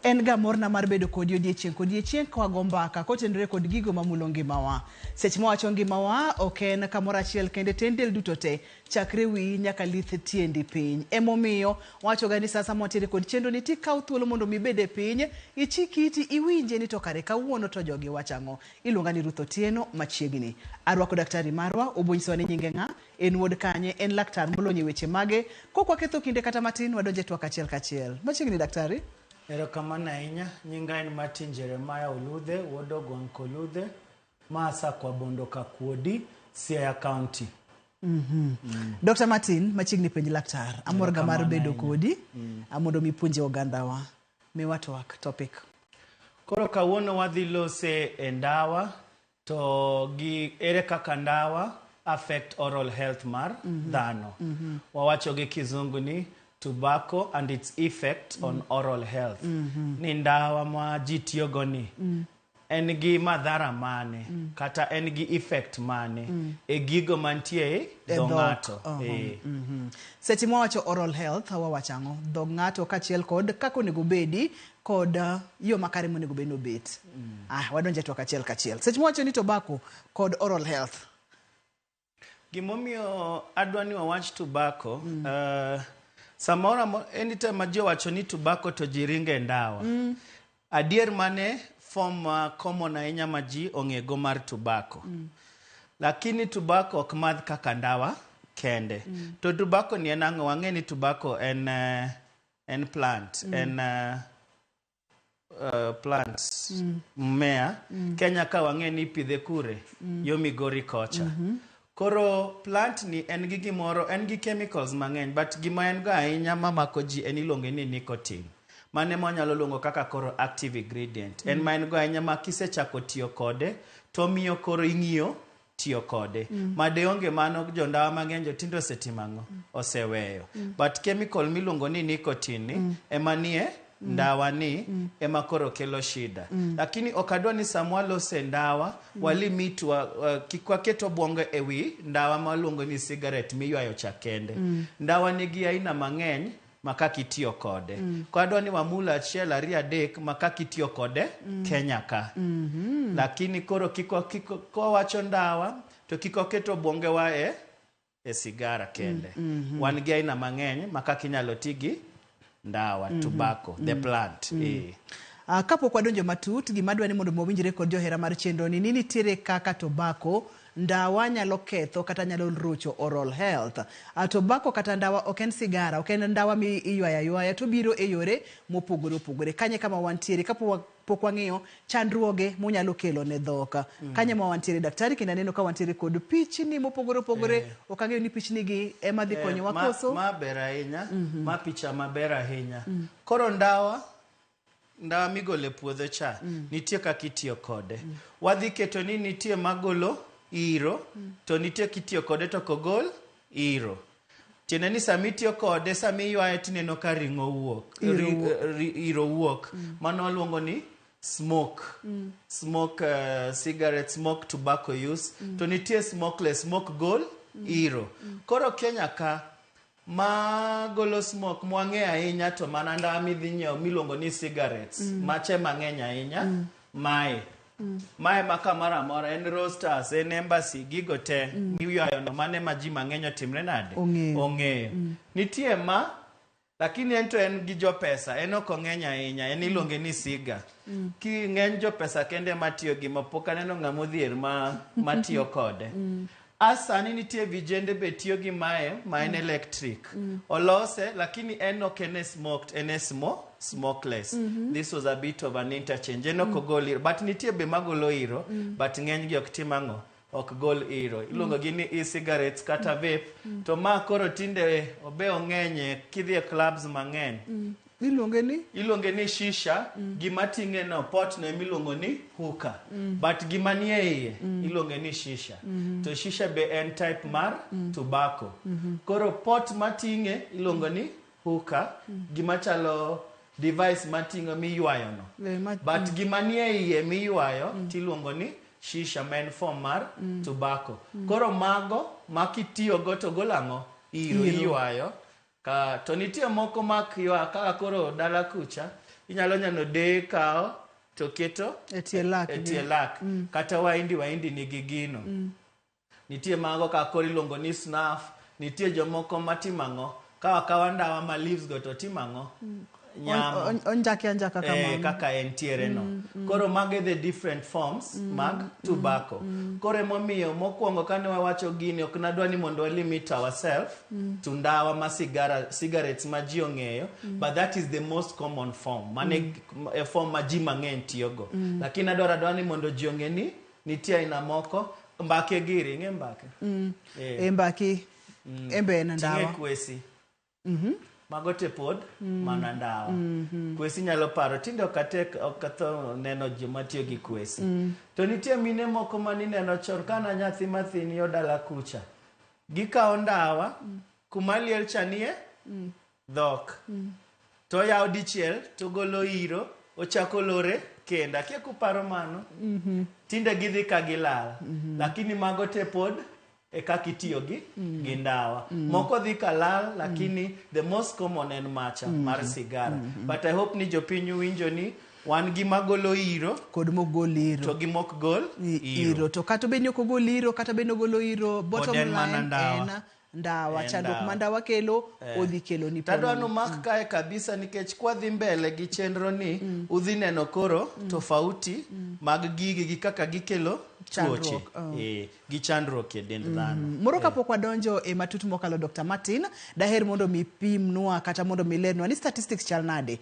En ga morna mar bedo kod odiechieng' kwa gombaka kotenore kod gigo mamulo ngimawa. Seche mowacho ngimawa ok en kamoro achiel kende tendel duto te chakre wi nyaka lith tiendi piny. Emomiyo wacho ga ni sasa motere kod chenro ni tikaw thuolo mondo mi bede piny, ichikiti iwinje ni to kare kawuono to jogi wachango. Iluonga ni Ruth Otieno machiegni. Arwako daktari marwa obonyiso ni nyinge nga, en wuod kanye, en laktar molonye weche mage. Kokwa ketho kinde kata matin wadonje twak achiel kachiel. Machiegni daktari. Erokamano ahinya, nyinga en Martin Jeremiah Oludhe, wuodo Gwanko Oludhe, masa kwa Bondo Kakuodi, Siaya County. Dr. Martin, machiegni penj laktar, amorga mar bedo kodi, amondo mipunje ogandawa. Mewatwak topic. Koro kawuono wadhi lose e ndawa, to gi ere kaka ndawa affect oral health mar dhano. Wawacho gi kizungu ni tobacco and its effect on oral health. Ni ndawa ma ji tiyogo ni en gi madhara mane kata en gi effect mane e gigo mantie dho ng'ato. Seche mwawacho oral health wawachango dho ng'ato kachiel kod kako nego bedi kod yo makare monego bed no bet. Wadonje twak achiel kachiel. Seche mwawacho ni tobacco kod oral health. Gimomiyo adwani wawach tobacco, samora anytime ma ji wacho ni tobacco to ji ringe ndawa. Adier mane form common ahinya ma ji ong'ego mar tobacco. Lakini tobacco ok madh kaka ndawa kende. To tobacco ni en ang'o? Wang'e ni tobacco en plant, en plants, mmea. Kenya ka wang'e ni ipidhe kure, yo Migori kocha. Koro plant ni en gi gimoro, en gi chemicals mang'eny, but gima en go ahinya mamako ji en iluonge ni nicotine. Mane mwanyalo luongo kaka koro active ingredient. En ma en go ahinya ma kisechako tiyo kode, to miyo koro ing'iyo tiyo kode. Ma de onge mano jondawa mang'eny jotindo osetimang'o, oseweyo. But chemical miluongo ni nicotine ni, ema nie ndawa ni ema koro kelo shida. Lakini okadwa ni samwa lose ndawa walimit kikwaketo bwongo ewi ndawa maluongo ni cigarette miywayo chakende. Ndawa nigi aina mang'eny makaki tiyo kode. Kwadwa ni wamula achiel ariyo adek makaki tiyo kode Kenya ka. Lakini koro kiko wacho ndawa to kikoketo bwonge wa e sigara kende. Wan gi aina mang'eny makaki nyalo tigi ndawa, tobacco, the plant. Kapo kwa donjo matut, gimadwa ni mondo mwinjire kod johera mar chenro ni nini tire kaka tobacco, ndawa nyalo ketho kata nyalo rocho oral health. Tobacco kata ndawa ok en sigara, ok en ndawa mi iywayo to biro e yore mopogore. Kanye kama wantiere, kapo pok wang'iyo chandruoge monyalo kelo ne dhok. Kanye ma wantiere daktari, kendo aneno ka wantiere kod pichni mopogore. Ok ang'eyo ni pichni gi ema dhi konyo wakoso. Ma ber ahinya, ma picha maber ahinya. Koro ndawa migole puodho cha, nitie kaka itiyo kode. Wadhi keto ni nitie magolo iro, to nitie kitiyo kode to kogol iro. Tiene ni sami tiyo kode, sami ywaye tineno ka ring'o wuok, iro wuok. Mano waluongo ni smoke. Cigarette, smoke tobacco use. To nitie smokeless, smoke gol iro. Koro Kenya ka magolo smoke mwang'e ahinya to mana ndawa midhi nyiewo miluongo ni cigarettes. Mache mang'eny ahinya. Mae maka mara mora, en roasters, en embassy, gigo te miywayo no mane ma ji mang'eny otimre nade? Ong'eyo. Nitie ma, lakini ento en gi jo pesa, en ok ong'eny ahinya, en iluonge ni siga. Ki ng'eny jo pesa kende matiyo gi mapok aneno ng'amodhier ma tiyo kode. Asani nitie vijende be tiyo gi mae, ma en electric. Olose, lakini en ok ene smoked, ene smokeless. This was a bit of an interchange. En ok gol iro, but nitie be magolo iro, but ng'eny gi ok timang'o, ok gol iro. Ilongo gi ni e-cigarettes kata vape, to ma koro tinde obe ong'enye kidhi e clubs mang'eny. Ilonge ni shisha, gima ting'e no pot no emilongo ni hookah. But gima nie iye, ilonge ni shisha. To shisha be en type mar tobacco. Koro pot mating'e ilongo ni hookah, gima chalo device mating'o miywayo no. But gima nie iye miywayo tilongo ni shisha, main form mar tobacco. Koro mago makitiyo go to golang'o iro iywayo. To nitie moko mak ywa kaka koro dala kucha inyalo nyano de kao to keto e tie lak kata waindi nigi gino. Nitie mago ka kori luongo ni snuff, nitie jomoko matimango kawa ndawa ma leaves go to timango nyama onjake kama kaka entiere no. Koro mage the different forms mag tobacco. Koro momiyo mokwongo kane wawacho gini ok nadwa ni mondo limit ourselves to ndawa ma cigarettes ma ji ong'eyo, but that is the most common form, mane a form ma ji mang'eny tiyogo. Lakini adwaro ni mondo ji ong'e ni nitie aina moko mbake giri, ng'e mbake? Mbake embe na ndawa. Ting'e kwesi. Magote pod mana ndawa. Kwesi nyalo paro tinde okatho neno joma tiyo gi kwesi. To nitie mine moko manineno chon kana nyathi mathin yodala kucha. Gikawo ndawa kuma liel chanie dhok. To yawo dichiel to golo iro, ochako lore kenda. Kia kuparo mano? Tinde gidhi ka gilal. Lakini magote pod e kaka itiyo gi ndawa. Moko dhi kalal, lakini the most common en macha mar sigara. But I hope ni jopiny winjo ni wan gi magolo iro kod mogol iro to gi mok gol iro. To kata beni ok ogol iro, kata beni ogolo iro, bottom line en ndawa. Chandruok ma ndawa kelo odhi kelo ni pono. Tadwano mak kae kabisa nikech kwa dhi mbele gi chenro ni udhi neno koro tofauti mag gigi gi kaka gikelo tuoche gi chandruok e dend dhano. Moro kapok wadonjo e matut mokalo Dr. Martin, daher mondo mi pimnwa kata mondo mi lernwa ni statistics chal nade.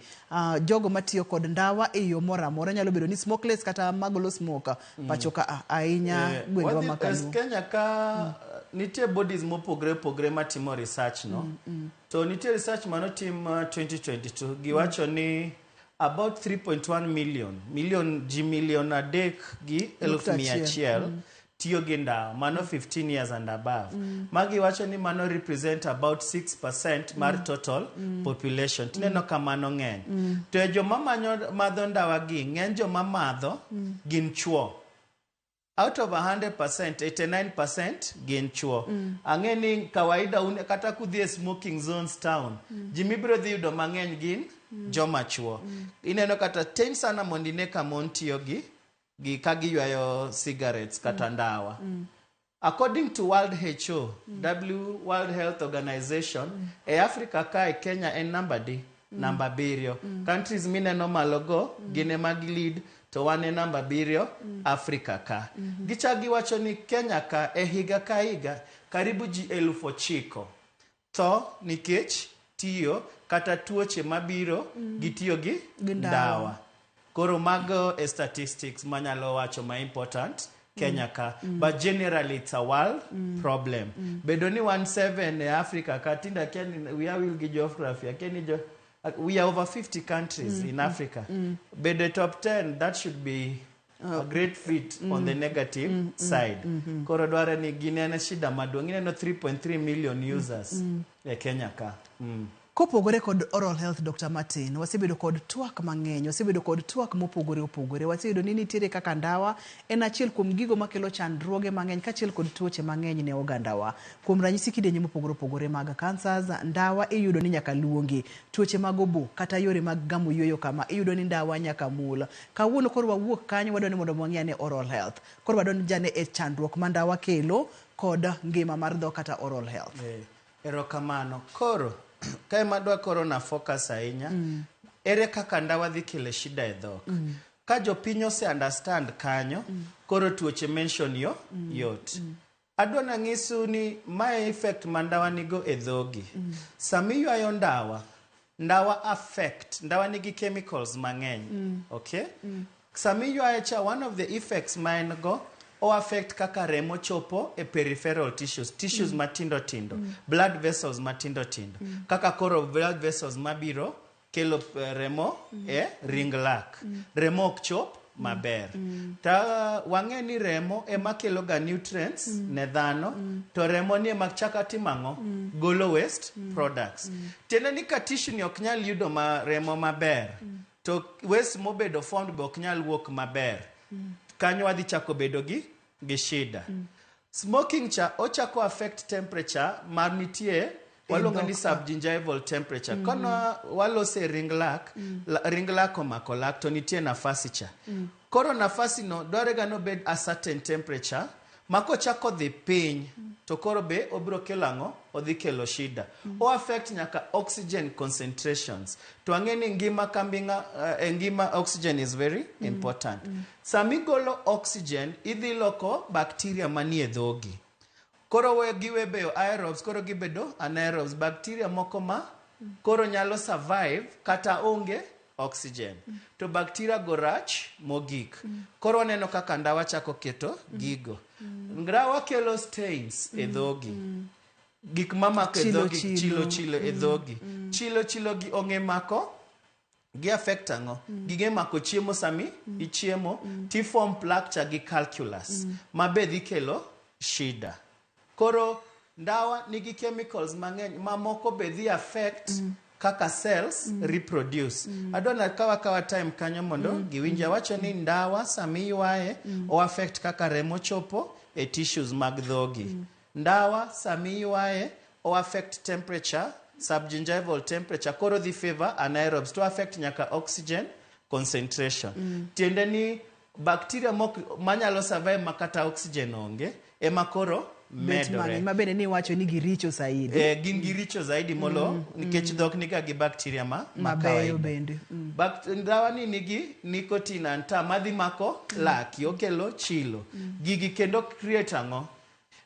Jogo matiyo kod ndawa e yo mora mora, nyalo bedo ni smokeless kata magolo smoke pachoka ahinya gwenge wa makalu. Kenya ka nitie bodies mopogre matimo research no. To nitie research manotim 2022 giwacho ni about 3.1 million adek gi 1,100 tiyo gi ndawa, mano 15 years and above. Magi wacho ni mano represent about 6% mar total population. Tineno kamano ng'eny. To joma madho ndawa gi, ng'eny joma madho gin chuo. Out of 100%, 89% gin chuo. Ang'e ni kawaida kata kudhi smoking zones town, jimibiro dhi yudo mang'eny gin joma chuo. Ineno kata ten sana mondine kamon tiyo gi kagiywayo cigarettes kata ndawa. According to World Health Organization, e Africa ka e Kenya en number 7. Countries mineno malogo gine magi lead to wane number 7 Africa ka. Gichagi wacho ni Kenya ka e higa ka higa karibu ji 9,000 to nikech tiyo kata tuoche mabiro gitiyo gi ndawa. Koro mago e statistics manyalo wacho ma important Kenya ka. But generally it's a world problem. Bedo ni 17 e Africa ka tinda we are will gi geography. We are over 50 countries in Africa. Bedo top 10, that should be a great feat on the negative side. Koro dware ni ginene shida maduong'. Ineno 3.3 million users e Kenya ka. Kopogore kod oral health, Dr. Martin, wasebedo kod twak mang'eny, wasebedo kod twak mopogore. Wasebedo ni nitiere kaka ndawa en achiel kuom gigo makelo chandruoge mang'eny kachiel kod tuoche mang'eny ne ogandawa. Kuom ranyisi kidenye mopogore mag cancers, ndawa iyudo ni nyaka luongi. Tuoche mag obo kata yore mag gamo yueyo kama iyudo ni ndawa nyaka mula. Kawuono koro wawuok kanyo wadwani mondo wang'e oral health. Koro wadwani jane e chandruok ma ndawa kelo kod ngima mar dhok kata oral health. Erokamano. Koro kae madwa koro na focus ahinya ere kaka ndawa dhi kele shida e dhok. Ka jopiny ose understand kanyo, koro tuoche mention yot. Adwa na ng'isu ni mae effect mandawa nigo e dhogi. Sami ywayo ndawa affect, ndawa nigi chemicals mang'eny. Okay? Sami ywayo cha, one of the effects ma en go o affect kaka remo chopo e peripheral tissues matindo blood vessels matindo kaka koro blood vessels mabiro kelo remo e ring lak. Remo ok chop maber. Ta wang'e ni remo ema kelo ga nutrients ne dhano, to remo ni ema chaka timang'o golo waste products. Tiende ni ka tissue ni ok nyal yudo remo maber, to waste mobedo formed be ok nyal wuok maber. Kanyo wadhi chako bedo gi shida. Smoking cha ochako affect temperature mar nitie waluongo ni subgingival temperature. Kono walose ring lak omako lak to nitie nafasi cha. Koro nafasi no dwarega no bed a certain temperature. Mako chako dhi piny to koro be obro kelo ang'o? Odhi kelo shida. O affect nyaka oxygen concentrations. To ang'eni ngima kambinga ngima oxygen is very important. Samigolo oxygen idhi loko bacteria manie dhogi. Koro we giwe beyo aerobes, koro gibedo anaerobes. Bacteria moko ma koro nyalo survive kata onge oxygen. To bacteria go rach mogik. Koro waneno kaka ndawa chako keto gigo. Ndawa kelo stains e dhogi. Gik mamako e dhogi, chilo e dhogi. Chilo gi ong'e mako, gi affect ang'o? Gige mako chiemo sami, ichiemo, form plaque cha gi calculus. Mabe dhi kelo shida. Koro ndawa nigi chemicals mang'eny, mamoko be dhi affect kaka cells reproduce. Adona kawa time kanyo mondo giwinja wacho ni ndawa sami ywaye o affect kaka remo chopo e tissues mag dhogi. Ndawa sami ywaye o affect temperature, subgingival temperature, koro dhi favor anaerobes to affect nyaka oxygen concentration. Tiende ni bacteria manyalo survive makata oxygen onge ema koro medore. Mabende ni wacho ni giricho zaidi. Gin giricho zaidi molo nikech dhok nika gi bacteria mabeyo bende. Ndawa ni nigi nicotine anta madhi mako laki okelo chilo. Gigi kendo create ang'o?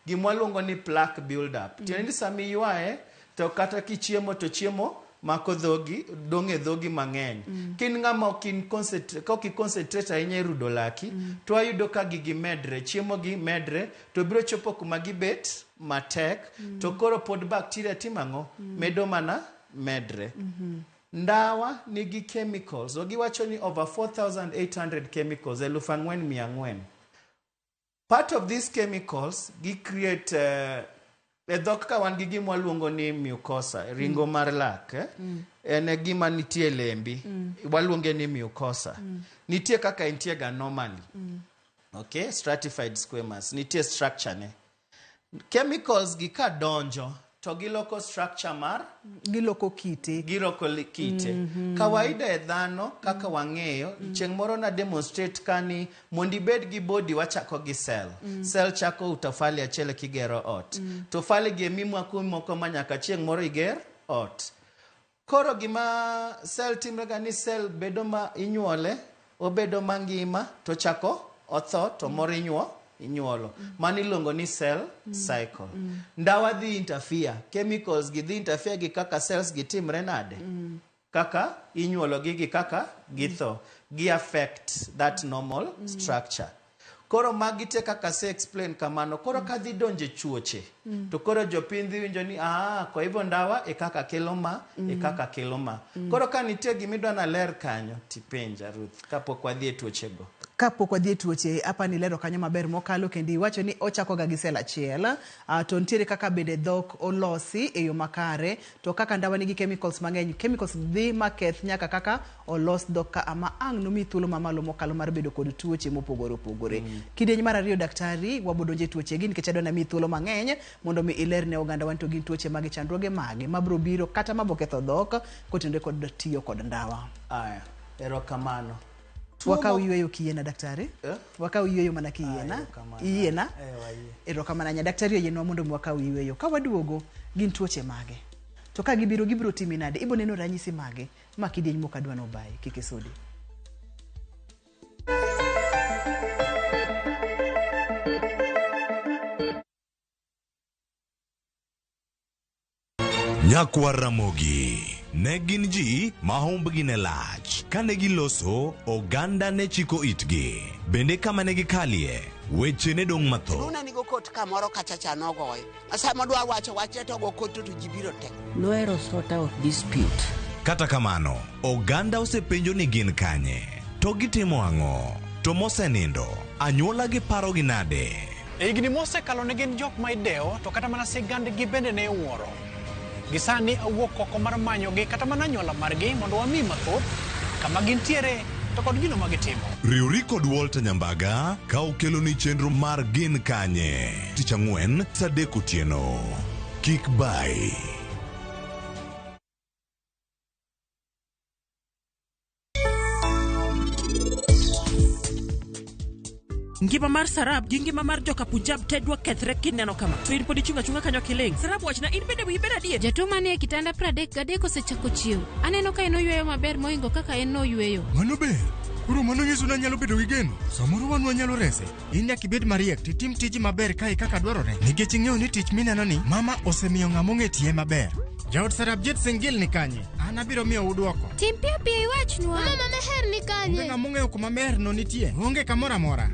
Gimwaluongo ni plaque build up. Tiende sami ywae to kata kichiemo to chiemo mako dhogi, dong'e dhogi mang'eny. Kin ng'ama koki concentrate ahinya e rudo laki, to ayudo ka gigi medre, chiemo gi medre, to biro chopo kuma gibet matek, to koro pod bacteria timang'o? Medo mana medre. Ndawa nigi chemicals, ogiwacho ni over 4,800 chemicals, 4,400. Part of these chemicals, gi create e dhok ka wan gi gima waluongo ni mucosa, ringo mar lak, en gima nitie lembi, waluonge ni mucosa. Nitie kaka intie ga normally. Okay, stratified squamous, nitie structure ne. Chemicals gi ka donjo, to giloko structure mar? Giloko kite. Kawaida e dhano, kaka wang'eyo, chieng' moro na demonstrate kani mondi bed gi body wachako gi cell. Cell chako utafali achiel kigero ot. Tofali gi emimu moko manyaka chieng' moro iger ot. Koro gima cell timrega ni cell bedo ma inyuole, obedo mangima, to chako otho, to moro inyuolo. Mani longo ni cell cycle. Ndawa dhi interfere. Chemicals gi dhi interfere gi kaka cells gi timre nade. Kaka inyuolo gi kaka githo. Gi affect that normal structure. Koro magite kaka se explain kamano. Koro ka dhi donje chuoche. To koro jopiny dhi winjo ni kwa hivyo ndawa e kaka kelo ma, e kaka kelo ma. Koro ka nitie gimidwa na ler kanyo, tipenja Ruth, kapok wadhi e tuochego. Kapok wadhi e tuoche, hapa ni lero kanyo maber mokalo kendi wacho ni ochako ga gi sel achiel, to ntiere kaka bende dhok olosi e yo makare, to kaka ndawa nigi chemicals mang'eny, chemicals dhi maketh nyaka kaka olos dhok ka ama ang' nomi thuolo mamalo mokalo mar bedo kod tuoche mopogore opogore. Kidieny mar ariyo daktari, wabodonje tuoche gi nikech adwa na mi thuolo mang'eny mondo mi iler ne oganda wan to gin tuoche magi chandruoge mage mabro biro kata maboketho dhok kotenore kod tiyo kod ndawa. Aya, erokamano. Wakau yweyo kiena daktari? Wakau yweyo mana kiena? Iena? Erokamana nya daktari oyenwa mondo wakau yweyo. Ka waduogo gin tuoche mage. To ka gibiro timi nade? Ibo neno ranyisi mage ma kidieny mokadwa no bai kik isudi. Nyakwa Ramogi ne gin ji mahumbgi ne lach kane giloso oganda ne chiko itgi bende kama ne gikalie weche ne dong' matho. Nuna nigo kot kamoro kachacha nogoyo asama dwa wacho wache to go kot to jibiro tek. Noero sort out dispute. Kata kamano oganda osepenjo ni gin kanye to gitimo ang'o to mosenindo anyuola gi paro gi nade. Higni mosekalo ne gin jok ma ideo to kata mana sigand gi bende ne wuoro. Gisani awuok oko mar manyo gi kata mana anyuola margi mondo wami mathoth kama gintiere to kod gino magitimo. Riuri kod Walter Nyambaga ka okelo ni chenro mar gin kanye. Tich Ang'wen, Sadek Otieno. Kik bai. Ngima mar Sarab gi ngima mar joka Punjab tedwa kethre kineno kama. To in podi chunga kanyo kiling. Sarab wachna in bende wiyi ber adier. Jatuo manie kitanda 33 osechako chiew. Aneno ka en oyweyo maber moingo kaka en oyweyo. Mano ber. Koro mano nyiso na nyalo bedo gi geno. Samoro wan wanyalo rese. In nyaka ibed mariek titim tiji maber kae kaka dwarore. Nikech ing'eyo ni tich mineno ni mama osemiyo ng'amo ng'etie maber. Jaod Sarabjit Singil ni kanye? An abiro miyo udwoko. Tim piyo piyo iwachnwa. Mama Meher ni kanye? Onge ng'amo ng'eyo kuma Meher no nitie. Onge kamoro amora.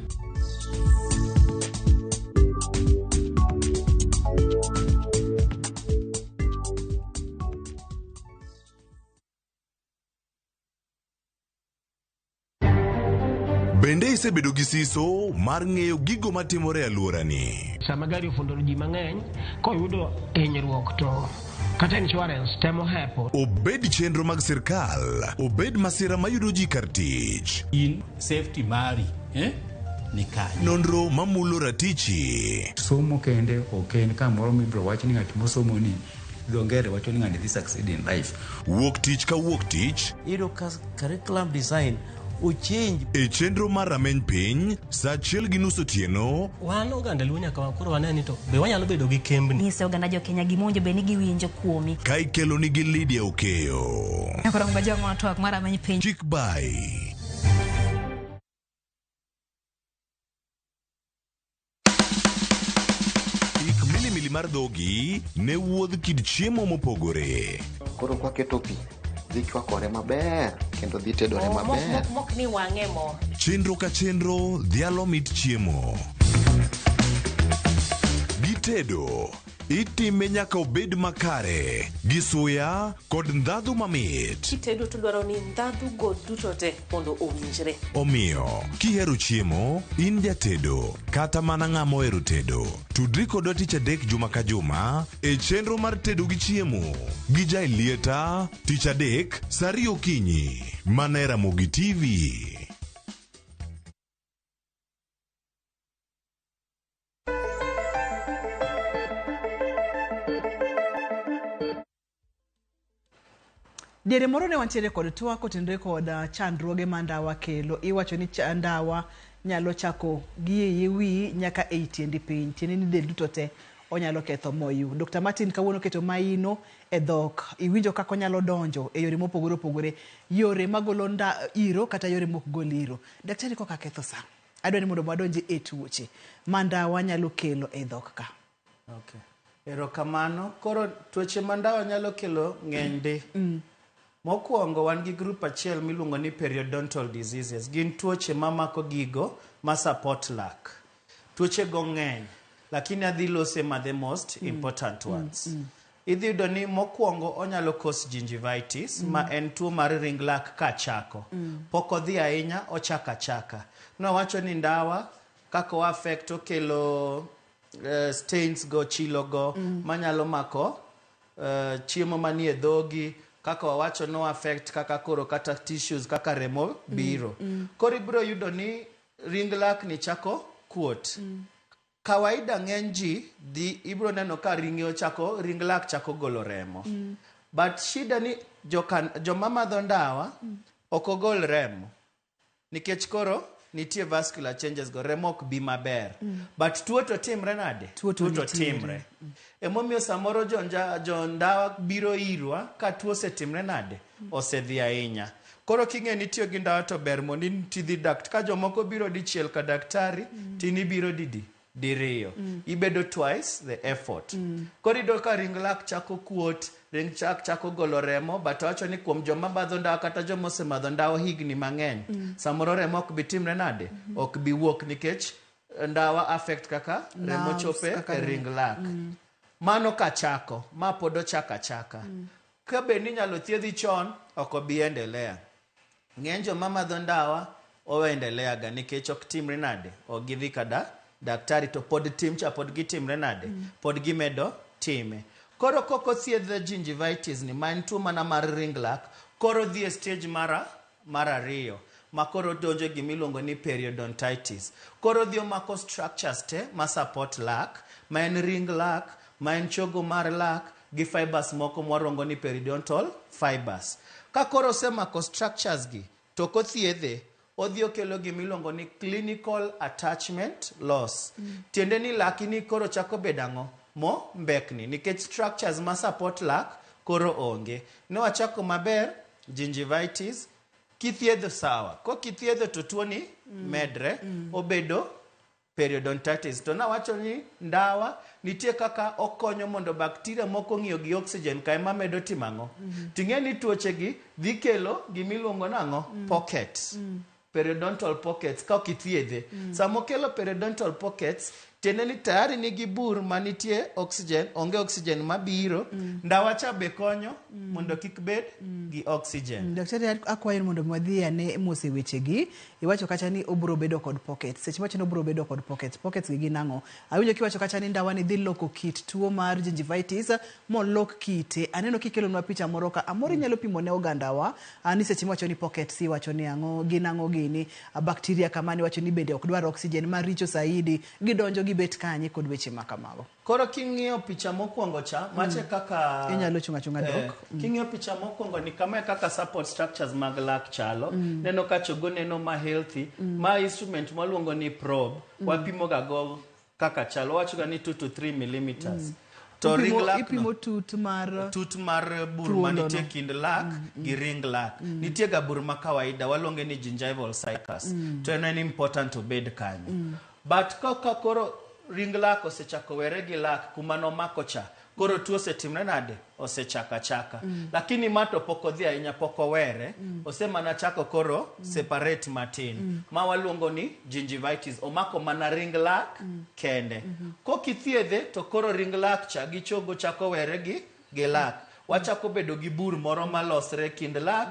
Bende isebedo gi siso mar ng'eyo gigo matimore e alworani. Sama gari ofundo ji mang'eny, koyudo hinyruok to kata insurance temo hepo. Obed chenro mag sirkal, obed masira mayudo ji kar tich. In safety mari, ni kanye. Nonro mamulo ratichi. Somo kende oken kamoro mibro wach ni ng'at mosomo ni dongere wacho ni ng'ani dhi succeed in life. Wuok tich ka wuok tich. Iro curriculum design uchinj e chenro mar rameny piny saa 1:30 otieno. Wan oganda luo nyaka wakoro waneni to be wanyalo bedo gi kembni. Nyise oganda jo Kenya gimonjo be ni giwinjo kuomi. Ka ikelo nigi Lydia Okeyo. Akoro mbajo ng'ato twak mar rameny piny. Chik by milimili mar dhogi ne wuodh kid chiemo mopogore. Koro kwaketo pi dhi chwakore maber kendo dhi tedore maber. Mok ni wang'e mo. Chenro ka chenro dhialo mit chiemo. Gitedo itime nyaka obed makare gi suya kod ndhadhu mamit. Kitedo to dwaro ni ndhadhu go duto te mondo owinjre. Omiyo kihero chiemo in jatedo kata mana ng'ama ohero tedo, tudri kodwa tich adek juma ka juma e chenro mar tedo gi chiemo gi Jailieta tich adek saa 2 okinyi mana e Ramogi TV. Diere moro ne wantiere kod twak kotenore kod chandruoge ma ndawa kelo. Iwacho ni ndawa nyalo chako gi wi nyaka e tiendi piny. Tiende ni del duto te onyalo ketho moyu. Dr. Martin kawuono keto maino e dhok. Iwinjo kaka onyalo donjo e yore mopogore opogore. Yore magolo iro kata yore mok gol iro. Daktari koka ketho sa. Adwa ni mondo wadonji e tuoche ma ndawa nyalo kelo e dhok ka. Okay. Erokamano. Koro tuoche ma ndawa nyalo kelo ng'eny di. Mokwongo wan gi group achiel miluongo ni periodontal diseases. Gin tuoche mamako gigo ma support lak. Tuoche go ng'eny, lakini adhi lose ma the most important ones. Idhi yudo ni mokwongo onyalo cause gingivitis, ma en tuo mar ring lak ka chako. Pok odhi ahinya, ochaka chaka. Nawacho ni ndawa kako affect okelo stains go, chilo go, manyalo mako chiemo manie dhogi. Kaka wawacho no affect kaka koro kata tissues kaka remo biro. Koro ibiro yudo ni ring lak ni chako kuot. Kawaida ng'eny ji ibiro neno ka ring lak chako golo remo. But shida ni joma madho ndawa ok ogol remo. Nikech koro nitie vascular changes go, remo ok bi maber. But tuo to timre nade? Tuo to timre. Emomiyo samoro jo ndawa biro irwa ka tuo setimre nade? Osedhi ahinya. Koro king'e ni tiyo gi ndawa to ber mondo tidhi ka jomoko biro dichiel ka daktari, tini biro diriyo. Ibedo twice the effort. Koro ido ka ring lak chako kuot, ring chako golo remo, but wacho ni kuom joma badho ndawa kata joma osemadho ndawa higni mang'eny, samoro remo ok bi timre nade? Ok bi wuok nikech ndawa affect kaka remo chope e ring lak. Mano ka chako, ma pod ochaka chaka. Ka be ni nyalo thiedhi chon, ok obi endelea. Ng'eny joma madho ndawa oendelea ga nikech ok timre nade? Ok gidhi kada daktari to pod gitimre nade? Pod gimedo time. Koro koko thiedh gingivitis ni ma en tuo mana mar ring lak, koro dhi e stage mar ariyo. Ma koro donjo gimiluongo ni periodontitis. Koro dhi omako structures te ma support lak, ma en ring lak, ma en chogo mar lak, gi fibers moko mwarongo ni periodontal fibers. Ka koro osemako structures gi, to kothiedhe, odhi okelo gimiluongo ni clinical attachment loss. Tiende ni laki koro chako bedang'o mo mbekni nikech structures ma support lak koro onge. Ne wachako maber gingivitis kithiedho sawa. Ko kithiedho to tuoni medre obedo periodontitis. To nawacho ni ndawa nitie kaka okonyo mondo bakteria moko ng'iyo gi oxygen kae ma medo timang'o. Ting'e ni tuoche gi dhi kelo gimiluongo nang'o pockets. Periodontal pockets ka kithiedhe. Samo kelo periodontal pockets tiende ni tayari nigi bur manitie oxygen, onge oxygen mabiro, ndawa cha be konyo mondo kik bed gi oxygen. Daktari akwayo mondo mwadhi ane mose wechegi. Iwacho kacha ni obro bedo kod pockets. Seche macho obro bedo kod pockets. Pockets gi nango. Awinjo kiwacho kacha ni ndawa ni dhi loko kit tuo mar gingivitis mo lok kite. Aneno kikelo nwa picha moro ka amori nyalo pimo ne ogandawa. Ani seche macho ni pockets iwacho ni ango ginango gini bacteria kamani wacho ni bende ok dwar oxygen maricho saidi gidonjo gibet kanye kod weche makamago. Koro king'iyo picha mokwongo cha mache kaka inyalo chunga dok. King'iyo picha mokwongo ni kama kaka support structures mag lak chalo. Neno ka chogo neno ma healthy. Ma instrument maluongo ni probe. Wapimo ga go kaka chalo. Wacho ga ni 2 to 3 millimeters. To ring lak ipimo tut mar bur manitie kind lak gi ring lak. Nitie ga bur ma kawaida walonge ni gingival sulcus. To en important to bed kanyo. But kaka koro ring lak osechako were gi lak kuma nomako cha. Koro tuo setimre nade osechaka. Lakini mato poko dhi ahinya poko were osemana chako koro separate matin. Ma waluongo ni gingivitis omako mana ring lak kende. Ko kithiedhe to koro ring lak cha gi chogo chako were gi lak. Wachako bedo gi bur moro malosre kind lak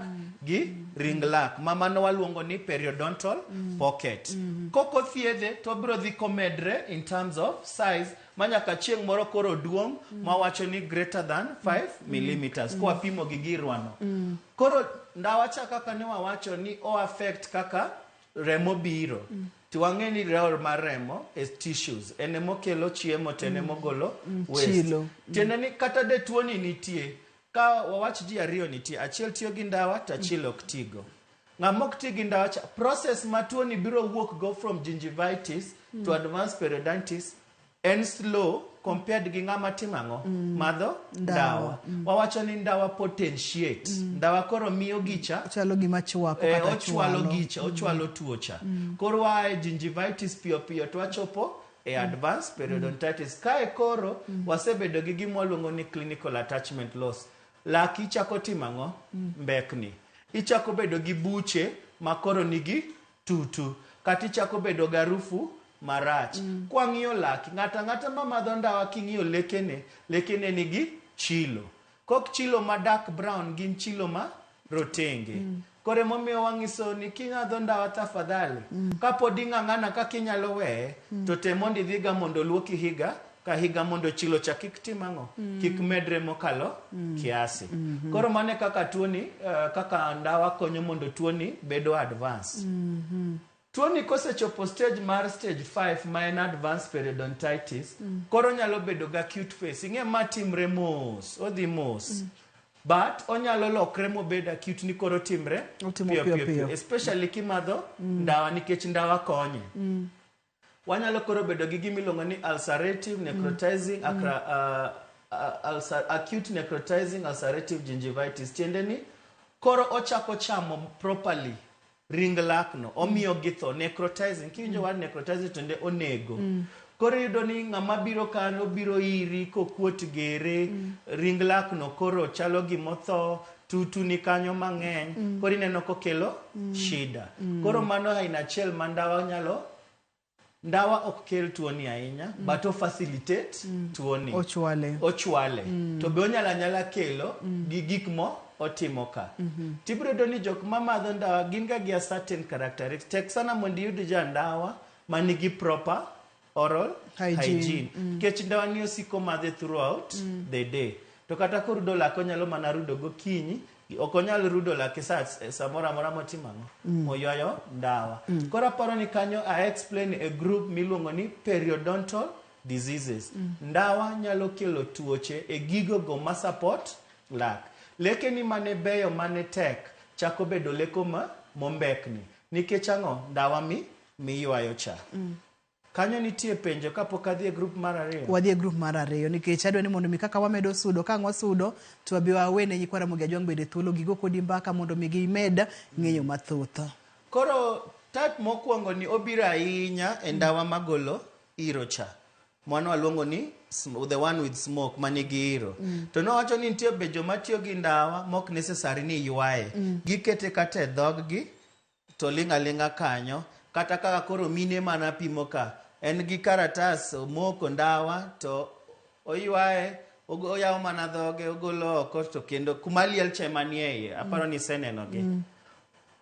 gi ring lak. Mano waluongo ni periodontal pocket. Koko thiedhe to bro dhi komedre in terms of size. Manyaka chieng' moro koro duong' ma wacho ni greater than 5 millimeters. Kwa pimo gi girwano. Koro ndawa cha kaka ne wawacho ni o affect kaka remo biro. Tiwang'e ni reo mar remo is tissues. Enemo kelo chiemo tenemo golo waste. Tiende ni kata de tuo ni nitie. Ka wawach ji ariyo nitie. Achiel tiyo gi ndawa to achiel ok tigo. Ng'amok ti gi ndawa cha. Process ma tuo ni biro walk go from gingivitis to advanced periodontitis and slow compared gi ng'ama timang'o madho ndawa. Wawacho ni ndawa potentiate. Ndawa koro miyo gicha chalo gima chwako kata ochwalo gicha, ochwalo tuocha. Koro wae gingivitis piyo to wachopo advanced periodontitis. Kae koro wasebedo gi gima luongo ni clinical attachment loss. Lak ichako timang'o mbekni. Ichako bedo gi buche ma koro nigi tutu. Kati ichako bedo garufu marach. Kwa ng'iyo lak, ng'ata ma madho ndawa king'iyo lekene nigi chilo. Kok chilo ma dark brown gin chilo ma rotenge. Kore momiyo wang'iso ni kingadho ndawa tafadhali. Kapodi ng'ang'ana kaka inyalo weye, to temondi dhiga mondo luoki higa, ka higa mondo chilo cha kik timang'o, kik medre mokalo kiasi. Koro mane kaka tuoni, kaka ndawa konyo mondo tuoni bedo advance. Tuoni kosechopo stage 5 ma en advanced periodontitis, koro nyalo bedo ga acute phase. Ing'e ma timre mos, odhi mos. But onyalo lokre mobed acute ni koro timre piyo. Especially kimadho ndawa nikech ndawa konye. Wanyalo koro bedo gi gimiluongo ni ulcerative necrotizing acute necrotizing ulcerative gingivitis. Tiende ni koro ochako chamo properly ring lak no, omiyo githo necrotizing. Kiwinjo wad necrotizing tende onego. Koro yudo ni ng'ama biro kano biro iri kokuot gere ring lak no koro chalo gimotho, tutu ni kanyo mang'eny. Koro ineno kokelo shida. Koro mano aina achiel ma ndawa ok kel tuoni ahinya, but o facilitate tuoni. Ochwale. To be onyala kelo gi gik mo otimo ka. Tibiro do ni jok mamadho ndawa gin ga gi a certain characteristics. Tek sana mondo iyud ja ndawa manigi proper oral hygiene. Kech ndawa ni osiko madhe throughout the day. To kata korudo lak onyalo mana rudo gokinyi, ok onyal rudo lak samora mora motimang'o moywayo ndawa. Koro aparo ni kanyo I explain a group miluongo ni periodontal diseases. Ndawa nyalo kelo tuoche e gigo go ma support lak. Leke ni mane beyo mane tek chako bedo leko mombekni. nikech ang'o ndawa miywayo cha. Kanyo nitie penjo kapok adhi e grup mar ariyo. Wadhi e grup mar ariyo nikech adwa ni mondo mi kaka wamedo sudo ka wasudo to wabi wawene nyikwara Mugia Jwang bende thuolo gigo kodi mbaka mondo mi gimed ng'eyo mathoth. Koro tat mokwongo ni obiro ahinya e ndawa magolo iro cha. Mwana waluongo ni the one with smoke manigi iro. To nowacho ni nitie be joma tiyo gi ndawa mok necessary ni ywaye. Gikete kata e dhog gi to linga kanyo kata kaka koro mine mana pimo ka en gi karatas omoko ndawa to oywaye oyawo mana dhoge ogolo oko to kendo kuma liel cha manie iye aparo ni seneno gi.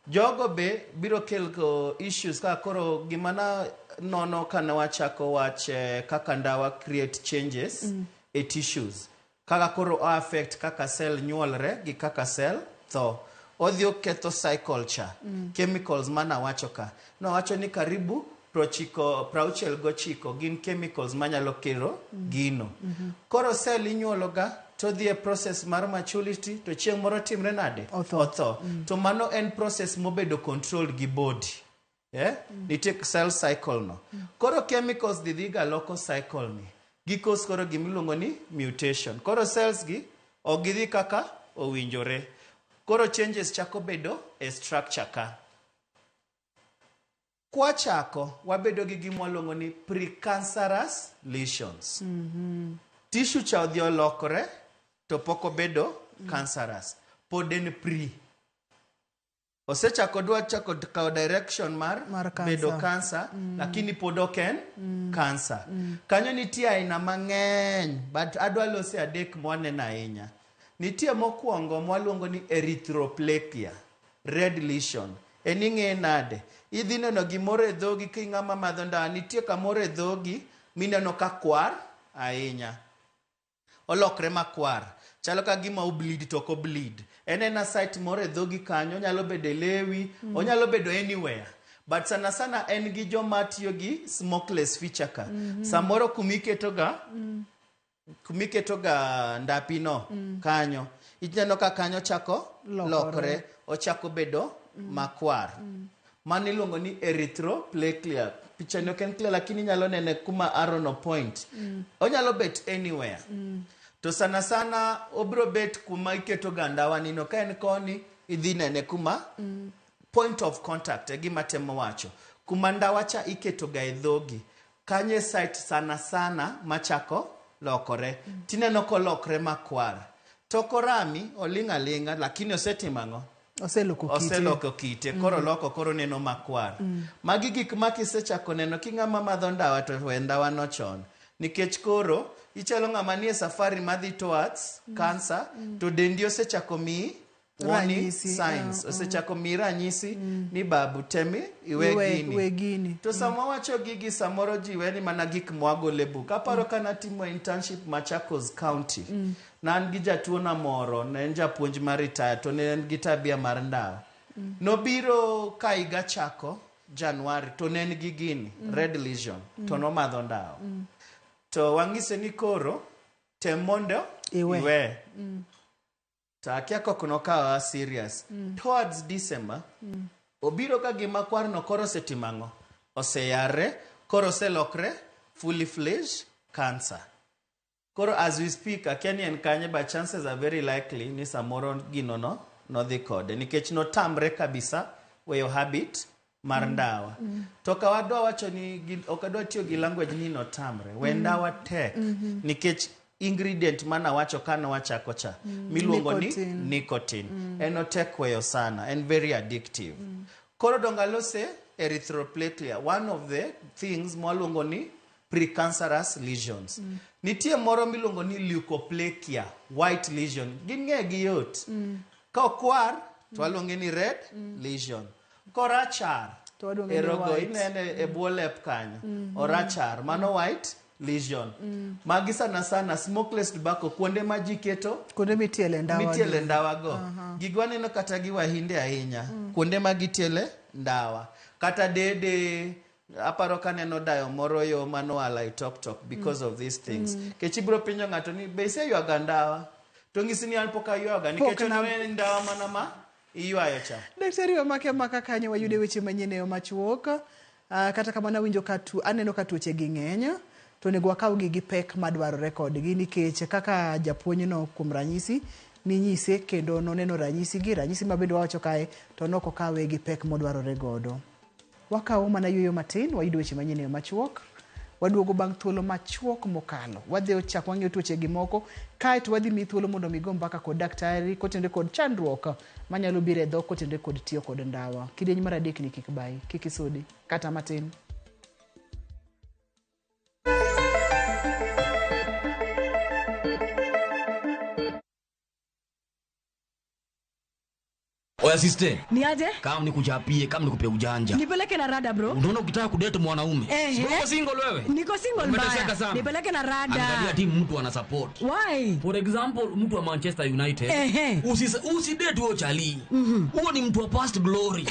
Jogo be biro kelo issues ka koro gimana nono kana wachako wach kaka ndawa create changes e tissues kaka koro affect kaka cell nyuolre gi kaka cell tho. Odhi oketho cycle cha chemicals mana wacho ka no wacho ni karibu 69 gin chemicals manyalo kelo gino. Koro cell inyuologa to dhi e process mar maturity to chieng' moro timre nade otho. To mano en process mobedo controlled gi body. Nitie cell cycle no. Koro chemicals dhi ga loko cycle ni. Gikos koro gimiluongo ni mutation. Koro cells gi ogidhi kaka owinjore. Koro changes chako bedo e structure ka. Kwa chako wabedo gi gimwaluongo ni precancerous lesions. Tissue cha odhi olokore to poko bedo cancerous. Pod en pre. Osechako dwa chako kao direction mar bedo cancer lakini pod oken cancer. Kanyo nitie aina mang'eny but adwa lose adek mwaneno ahinya. Nitie mokwongo mwaluongo ni erythroplakia, red lesion. Ening'e nade? Idhi neno gimoro e dhogi king'ama madho ndawa. Nitie kamoro e dhogi mineno ka kwar ahinya. Olokre makwar. Chalo ka gima obleed to ko bleed. Enena site moro e dhogi kanyo. Onyalo bedo e lewi. Onyalo bedo anywhere. But sana en gi joma tiyo gi smokeless feature ka. Samoro kumiketo ga ndapino kanyo inyalo ka kanyo chako lokre ochako bedo makwar maniluongo ni erythroplakia. Picha no ken clear lakini nyalo nene kuma arrow no point onyalo bet anywhere. To sana obro bet kuma iketo ga ndawa nino ka en koni idhi nene kuma point of contact e gima temo wacho kuma ndawa cha iketo ga e dhogi kanye site sana machako lokore. Tineno ko lokre makwar. Tokorami olinga lakini osetimango. Oseloko kite. Koro loko koro neno makwar. Magi gik makisechako neno king'ama madho ndawa to ndawa no chon. Nikech koro ichalo ng'ama nie safari madhi towards cancer to dendi osechako mi warning signs. Osechako mi ranyisi ni babu temi iwe gini. To sama wacho gigi samoro jiweni mana gik mwagole book. Aparo kana timo internship Machakos County. Na an gi jatuona moro, ne en japuonj mar retire to ne en gi tabia mar ndawa. Nobiro ka higa chako January to ne en gi gini red lesion to nomadho ndawa. To wang'ise ni koro temondo iwe. Takia kokuno kawa serious. Towards December, obiro ka gima kwar no koro setimango. Oseyare, koro selokre, fully fledged cancer. Koro as we speak, akiani en kanye, but chances are very likely ni samoro gino no dhi kode. Nikech no tamre kabisa weyo habit mar ndawa. Toka wadwa wacho ni okadwa tiyo gi language ni no tamre. Wendawa tek. Nikech ingredient mana wacho kana wachako cha miluongo ni nicotine. Eno tek weyo sana and very addictive. Koro dongalose erythroplakia, one of the things mwaluongo ni precancerous lesions. Nitie moro miluongo ni leukoplakia, white lesion. Ging'e gi yot. Ka okwar to waluonge ni red lesion. Korachar erogo inene e bwo lep kanyo. Orachar mano white lesion. Magi sana smokeless tobacco kuonde ma ji keto kuonde mitiele ndawa go. Gigwaneno kata gi Wahinde ahinya kuonde ma gitiele ndawa. Kata dede aparo kaneno dayo moro yo mano ala tok because of these things. Kechibro pinyo ng'ato ni be ise ywaga ndawa. To ng'isi ni an poka ywaga nikech ne ndawa mana iywayo cha. Daktari wa maka kanyo wayude weche manyien e machuok. Kata kamano winjo aneno ka tuoche gi ng'eny to nego wakawgi gi pek madwarore kodgi nikech kaka japuonjno kuom ranyisi ninyise kendo noneno ranyisi mabende wawacho kae to noko kawe gi pek modwarore godo. Wakawo mana yueyo matin wayudo weche manyien e machuok. Waduogo bang' thuolo machuok mokalo. Wadhi ochak wang'iyo tuoche gi moko kae to wadhi mi thuolo mondo migo mbaka kod daktari kotenore kod chandruok manyalo biro e dhok kotenore kod tiyo kod ndawa. Kidieny mar adek ni kik bai, kik isudi kata matin. Oya sister. Ni aje? Kama nikuchapie, kama nikupe ujanja. Nipeleke na rada bro. Unaona ukitaka kudate mwanaume. Uko single wewe? Niko single mbaya. Nipeleke na rada. Angalia timu mtu ana support. Why? For example, mtu wa Manchester United. Usidate huo chali. Huo ni mtu wa past glory.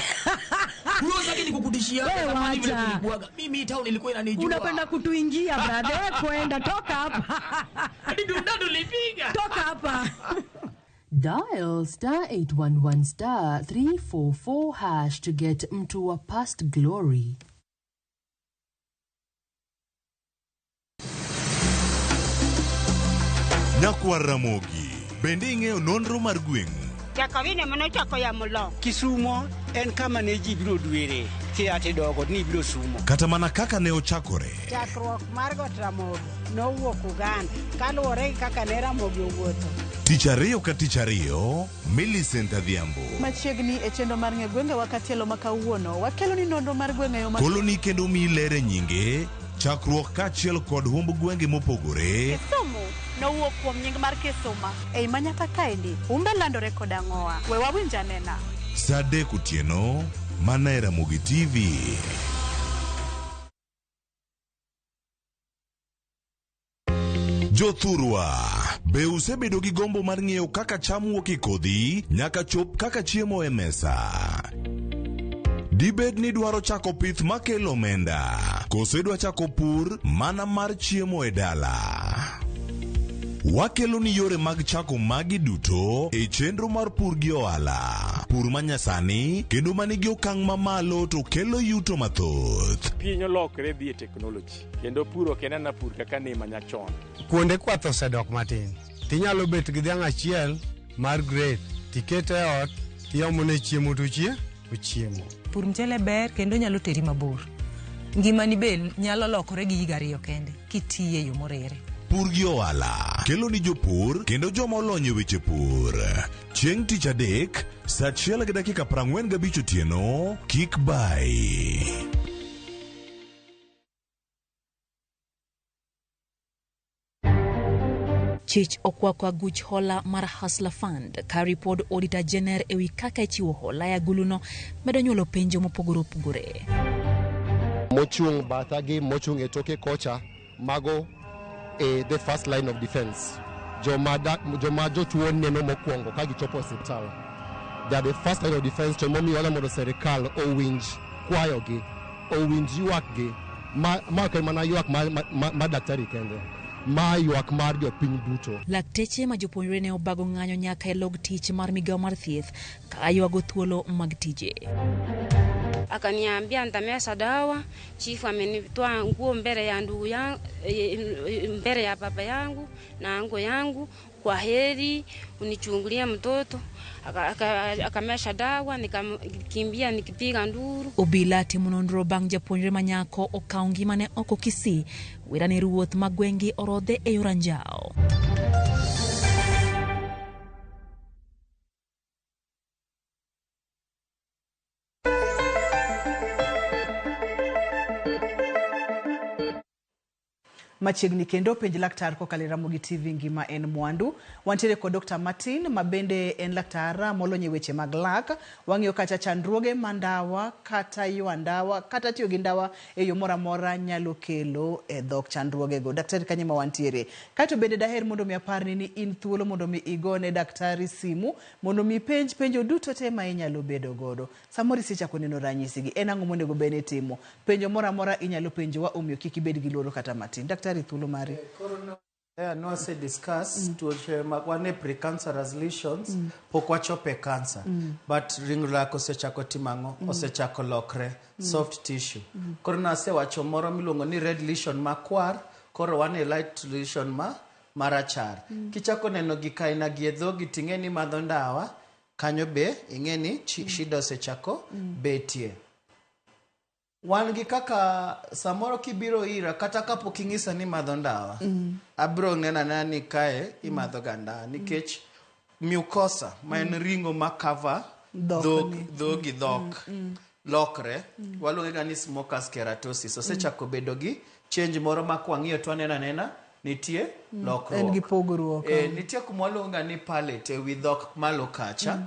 Huo saki nikukudishia zamani vile kulikuaga. Mimi town ilikuwa inanijua. Unapenda kutuingia brother. Kwenda toka hapa. Hadi ndado lipiga. Toka hapa. Dial *811*344# to get mtu wa past glory. Nyakwa Ramogi bende ing'eyo nonro mar gweng'u. Jakawine mano chako ya mulo. Kisumo en kama ne ji biro dwere. Kiate dogo ni biro sumo. Kata mana kaka ne ochakore. Chakruok mar got Ramogi nowuok Uganda kaluwore kaka ne Ramogi owuotho. Tich ariyo ka tich ariyo, Millicent Adhiambo. Machiegni e chendo mar ng'e gwenge wakatielo makawuono wakelo ni nonro mar gwenge yo koloni kendo mi lere nyinge chakruok kachiel kod humb gwenge mopogore. Kisumu nowuok kuom nying mar Kisuma ei manyaka kaendi umbe landore kod ang'owa we wawinj anena. Sadek Otieno, mana e Ramogi TV. Jothurwa, be usebedo gi gombo mar ng'eyo kaka cham wuok e kodhi nyaka chop kaka chiemo e mesa? Dibed ni dwaro chako pith makelo omenda, koso dwa chako pur mana mar chiemo e dala? Wakelo ni yore mag chako magi duto e chenro mar pur gi ohala. Pur manyasani kendo manigi okang' mamalo to kelo yuto mathoth. Piny olokre dhi e teknoloji kendo pur ok en ana pur kaka ne manyachon. Kuonde kwath osedok matin. Tinyalo bet gi dhiang' achiel mar grade tikete ot tiomone chiemo to ochiemo. Pur mchele ber kendo nyalo teri mabor. Ngimani be nyalo lokore gi higa 2 kende kitiye yo morere. Pur gi ohala kelo ni jopur kendo joma olony e weche pur. Chieng' tich adek, saa 1:45 otieno, kik bai. Chich okwako aguch hola mar Hustler Fund ka ripod Auditor General ewi kaka ichiwo hola ya guluno medo nyuolo penjo mopogore opogore. Mochung bathagi mochung e toke kocha mago the first line of defense. Joma jotuo neno mokwongo ka gichopo hospital. They are the first line of defense to momi wala mondo serikal owinj kwayogi, owinj ywakgi, ma ke mana ywak ma daktari kende. Ma ywak mar jopiny duto. Lakteche ma jopuonjre ne obago ng'anyo nyaka e log tich mar migawo mar thieth ka ywago thuolo mag tije. Akaniambia nitameza dawa. Chifu amenitoa nguo mbele ya ndugu yangu, mbele ya baba yangu na ngo yangu. Kwa heri unichungulia mtoto. Akamesha dawa nikakimbia nikipiga nduru. Obila timo nonro bang' japuonjre manyako okawo ngimane oko Kisii wera ne ruoth mag gwenge orodhe e yor anjao. Machiegni kendo penj laktar kokalo Ramogi TV ngima en mwandu. Wantiere kod Dr. Martin mabende en laktar molonye weche mag lak. Wang'iyo kata chandruoge mandawa kata yuandawa kata tiyo gi ndawa e yo mora mora nyalo kelo e dhok chandruoge go. Daktari kanyema wantiere. Kato bende daher mondo mi aparni ni in thuolo mondo mi igone daktari simu mondo mi penjo duto te ma inyalo bedo godo. Samori sicha koneno ranyisi gi en ang'o monego bene timo. Penjo mora mora inyalo penjo wa omiyo kik ibed gi luoro kata matin. Daktari thuolo mari. No se discuss tuoche magwane precancerous lesions pok wachope cancer but ringruok osechako timango osechako lokre soft tissue koro nase wacho moro miluongo ni red lesion makwar koro wane light lesion marachar kichako neno gikaina gi edhogi tingeni madho ndawa kanyo be ingeni shida osechako betie wan gi kaka samoro kibiro ira kata kapok ing'isa ni madho ndawa abiro nena ni kae imadho ganda nikech mucosa ma en ringo ma cover dhogi dhok lokre waluonge ga ni smokers keratosis osechako bedo gi change moro ma kwang'iyo to nena nitie lokruok en gi pogruok nitie kuma waluonga ni palate ewi dhok malo kacha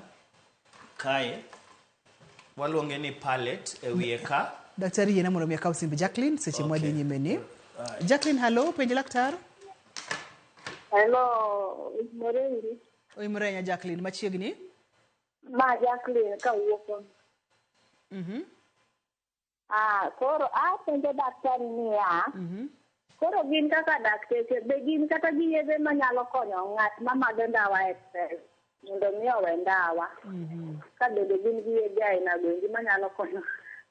kae waluonge ni palate ewi ka daktari yena mondo miaka usimbe Jacqueline seche mwadi nyimeni Jacqueline hello penje laktar hello morendi Morenya Jacqueline machiegni ma Jacqueline ka wuoko koro penjo daktari niya koro gin kaka dakteche be gin kata gi yedhe manyalo konyo ng'at mamadho ndawa e mondo mi owe ndawa ka bende gin gi yedhe aina gongi manyalo konyo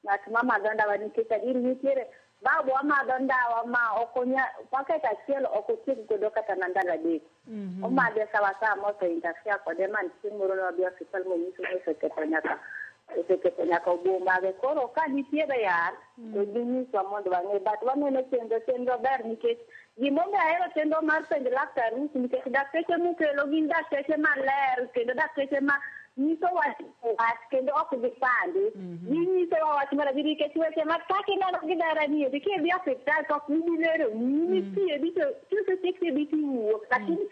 ng'at mamadho ndawa nikech adier nitiere babu amadho ndawa ma okonya paket achiel ok otiek godo kata na ndalo adek omadhe sawasawa moseinterfere kode mantie moro nodhi hospital monyiso ni oseketo nyaka obumage koro ka nitiere yath to ginyiswa mondo wang'e but waneno chenro ber nikech gimomiyo ahero chenro mar penjo laktar nikech dakteche mokelo gin dakteche maler kendo dakteche ma nyiso wach kendo ok gipandi ginyiso wach mar adier nikech weche ma kaka ineno gidara ni edi kidhi osiptal to ok gilero ni thiedhi to kisetiek thiedhi tiwuok lakini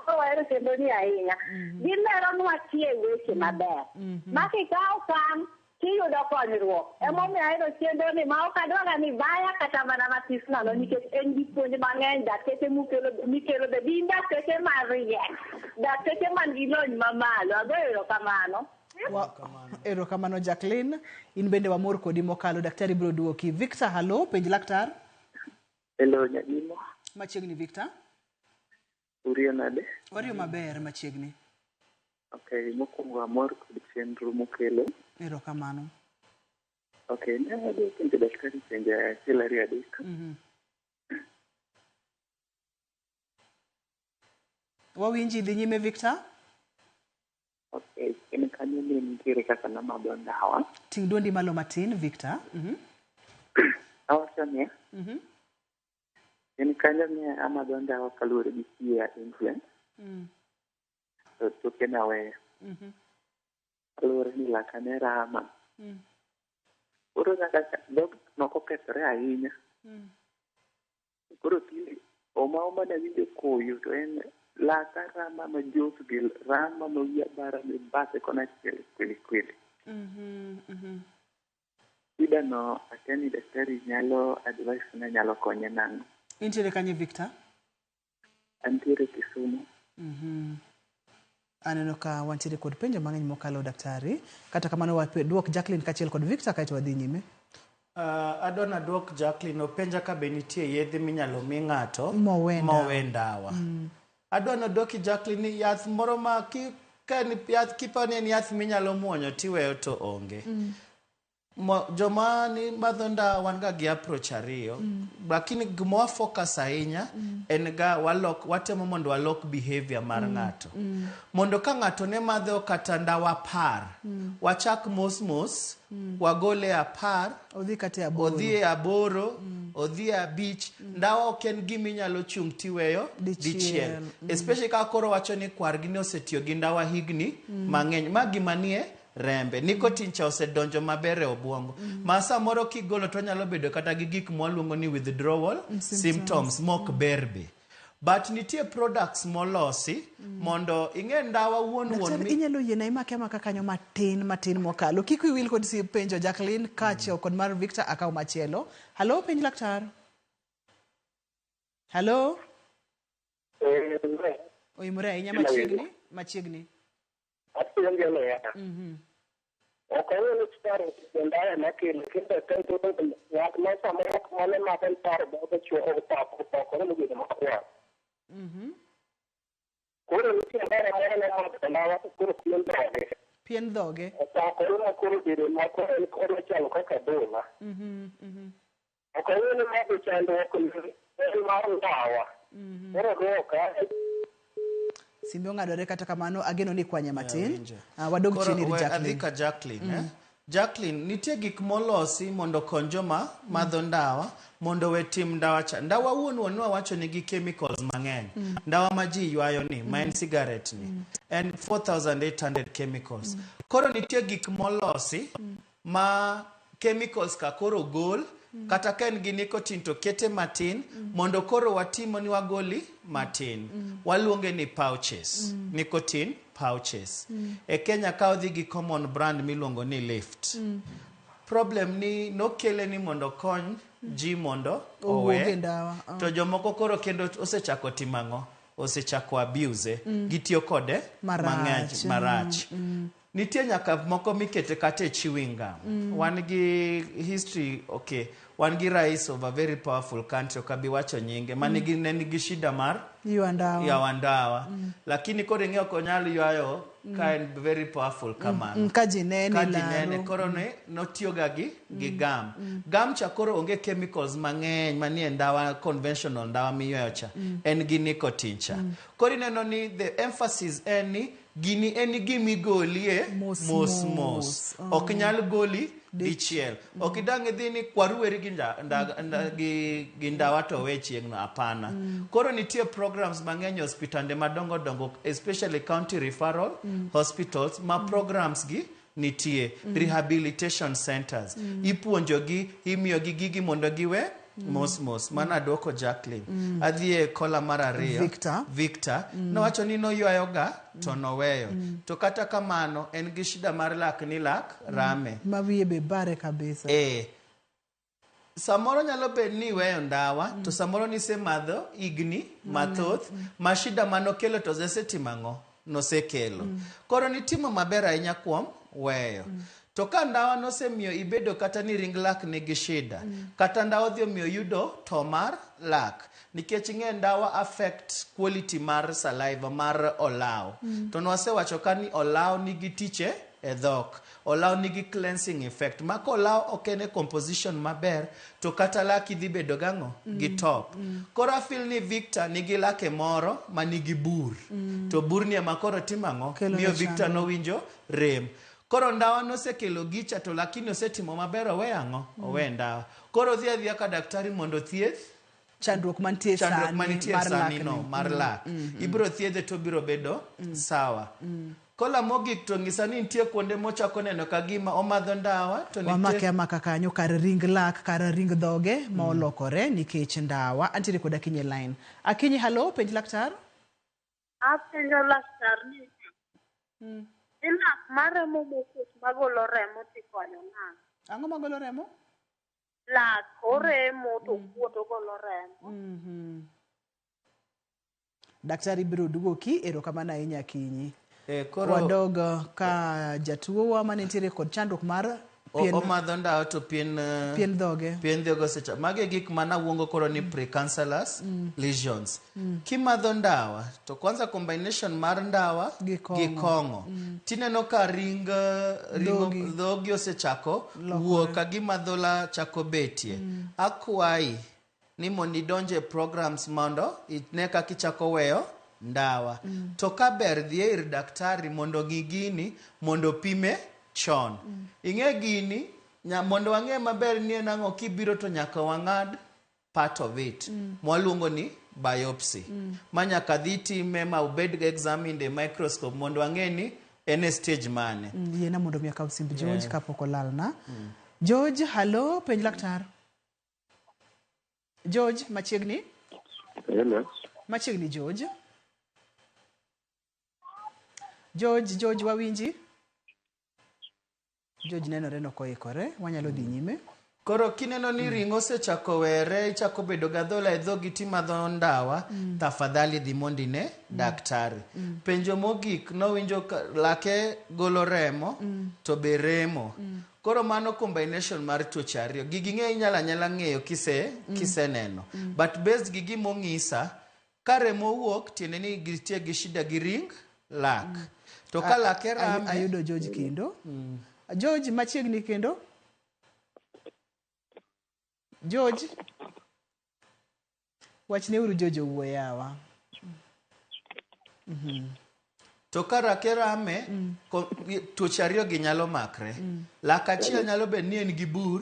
ahero chenro ni ahinya gileronwa tie weche maber ma kikawo kan kiyudo konyruok emomiyo ahero chenro ni ma ok adwaga ni baya kata mana matis nono nikech en gi puonj mang'eny dakteche mikelo be gin dakteche mariek dakteche man gi lony mamalo agoero kamano erokamano Jacqueline in bende wamor kodi mokalo daktari biro duoki Victor hello penj laktar hello nyadimo machiegni Victor uriyo nade oriyo maber machiegni okay mokwongo amor kod chenro mokelo erokamano okay ne adhi penjo daktari penjo achiel ariyo adek wawinji dhi nyime Victor okay en kanyo ne nitiere kaka namadho ndawa ting' duondi malo matin Victor awacho ni en kanyo ne amadho ndawa kaluwore gi chia influence to toke naweyo kaluwore ni laka ne rama koro nyaka dhok nokokethore ahinya koro tinde oma nawinjo koyo to en laka rama majok gi rama mawia bara ni base kona chiel kweli ida no ateni daktari nyalo advice na nyalo konye nango intiere kanye Victor antiere Kisumu aneno ka wantiere kod penjo mang'eny mokalo daktari kata kamano waduok Jacqueline kachiel kod Victor kaito wadhi nyime adona duok Jacqueline openja ka be nitie yedhe minyalo mi ng'ato mowe ndawa adona duoki Jacqueline ni yath moro ma yath kipani en yath minyalo muonyo tiweyo to onge joma ni madho ndawa wan ga gi approach ariyo lakini gima focus ahinya en ga watemo mondo walok behavior mar ng'ato mondo ka ng'ato ne madho kata ndawa par wachak mos wagole apar odhi aboro odhi abich ndawa ok en gima inyalo chung tiweyo dichiel especially ka koro wacho ni kwargi ne osetiyo gi ndawa higni mang'eny ma gima nie rembe nicotine cha osedonjo maber e obwongo ma samoro kigolo to nyalo bedo kata gi gik mwaluongo ni withdrawal symptoms mok berbe but nitie products molosi mondo ing'e ndawa wuon inyalo yiena imake amaka kanyo matin mokalo kik iwil kod si penjo Jacqueline kacho kod mar Victor akaw machielo hello penj laktar hello oyimore ahinya machiegni Okanyalo paro ndawa makelo kendo tanto yak ma samoro mane maben paro bodo chuo pako no gino makwa Pien dhoge. Ochakore makoro bedo moko en kod machalo kaka dola. Ok ayudo mago chandruok en mar ndawa. Koro dwoka. Simbe ong'adore kata kamano ageno ni kwanya matin. Wadog chini ir Jacqueline. Adhika Jacqueline. Jacqueline, nitie gik molosi mondo konjo madho ndawa mondo we tim ndawa cha. Ndawa wuon wacho nigi chemicals mang'eny. Ndawa ma ji ywayo ni, ma en cigarette ni. And 4,800 chemicals. Koro nitie gik molosi ma chemicals ka koro gol kata ka en gi nicotine to kete matin mondo koro watimo ni wagoli matin. Waluonge ni pouches. Nicotine pouches. E Kenya ka odhi gi common brand miluongo ni Lift. Problem ni nokele ni mondo kony ji mondo owe. To jomoko koro kendo osechako timang'o. Osechako abuse. Gitiyo kode mang'eny marach. Nitie nyaka moko mikete kate chewing gum. Wan gi history, okay. Wan gi rais of a very powerful country, okabi wacho nyinge. Manigi nigi shida mar ywa ndawa. Lakini koro ing'eyo konyal ywayo ka en very powerful kamano. Kajinene koro ne notiyoga gi gum. Gum cha koro onge chemicals mang'eny manie ndawa conventional ndawa miywayo cha. En gi nicotine cha. Koro ineno ni the emphasis en ni gini en gimigolie mos. Ok nyal goli dichiel. Ok idang' idhi ni kwaruweri gi ndawa to we chieng'no, apana. Koro nitie programs mang'eny hospitande madongo especially county referral hospitals ma programs gi nitie. Rehabilitation centers. Ipuonjogi, imiyogi gigi mondo giwe mos. Mana dwoko Jacqueline. Adhie kola mar ariyo. Victor. Nowacho ni noywayoga to noweyo. To kata kamano en gi shida mar lak ni lak rame. Mawiye be bare kabisa. Samoro nyalo bed ni weyo ndawa to samoro ni se madho igni mathoth ma shida manokelo to zesetimang'o nosekelo. Koro ni timo maber ahinya kuom weyo. To ka ndawa nosemiyo ibedo kata ni ring lak nigi shida, kata ndawa dhi omiyo yudo to mar lak, nikech ing'e ndawa affect quality mar saliva mar olaw. To nwasewacho ka ni olaw nigi tiche e dhok. Olaw nigi cleansing effect. Maka olaw okene composition maber, to kata laki dhi bedo gang'o gi top. Koro afil ni Victor nigi lake moro ma nigi bur. To burni ema koro timang'o miyo Victor nowinjo rem. Koro ndawa nosekelo gicha to lakini osetimo maber owe ang'o? Owe ndawa. Koro dhi adhiya ka daktari mondo thieth chandruok mantie sani no mar lak. Ibiro thiedhe to biro bedo sawa. Kola mogik to ng'isa ni nitie kuonde mochako neno ka gima omadho ndawa to nitie wamake amaka kanyo kar ring lak, kar ring dhoge ma olokore nikech ndawa. Antiere kod Akinyi line. Akinyi, halo, penj laktar. Apenjo laktar ni lak maremo mokut magolo remo tikonyo nang'o? Ang'o magolo remo? Lak oremo to kuot ogolo remo. Daktari biro duoki, erokamano ahinya Akinyi. Wadog ka jatuowa manitiere kod chandruok mar omadho ndawa to pien dhoge. Pien dhoge secha. Mage gik mana wuongo koro ni precancerous lesions. Kimadho ndawa to kwanza combination mar ndawa gi kong'o. Tineno ka ring dhogi osechako wuok ka gima dhola chako betie. Akwayi ni mondo idonje programs mondo ine kaka ichako weyo ndawa. To ka ber dhi ir daktari mondo gini mondo pime chon. Ing'e gini mondo wang'e maber ni en ang'o kibiro to nyaka wang'ad part of it. Mwaluongo ni biopsy. Ma nyaka dhi time ma ubed examined e microscope mondo wang'e ni en stage mane. Yena mondo mi akaw simb George kapok olalna. George, halo, penj laktar. George, machiegni? Hello. Machiegni George. George wawinji? George nenore nokoikore, wanyalo dhi nyime. Koro kineno ni ring'o osechako were, ichako bedo gadhola e dhogi timadho ndawa, tafadhali dhi mondo ine daktari. Penjo mogik nowinjo lake golo remo to be remo. Koro mano combination mar tuoche ariyo. Gigi ng'e inyala ng'eyo kiseneno. But based gigi mong'isa, ka remo wuok tiende ni gitie gi shida gi ring lak. To kala kera ayudo George kendo. George machiegni kendo. George. Wachne uru George wuoyawa. To kara kerame tuoche ariyo gi nyalo makre. Lak achiel nyalo bed ni en gi bur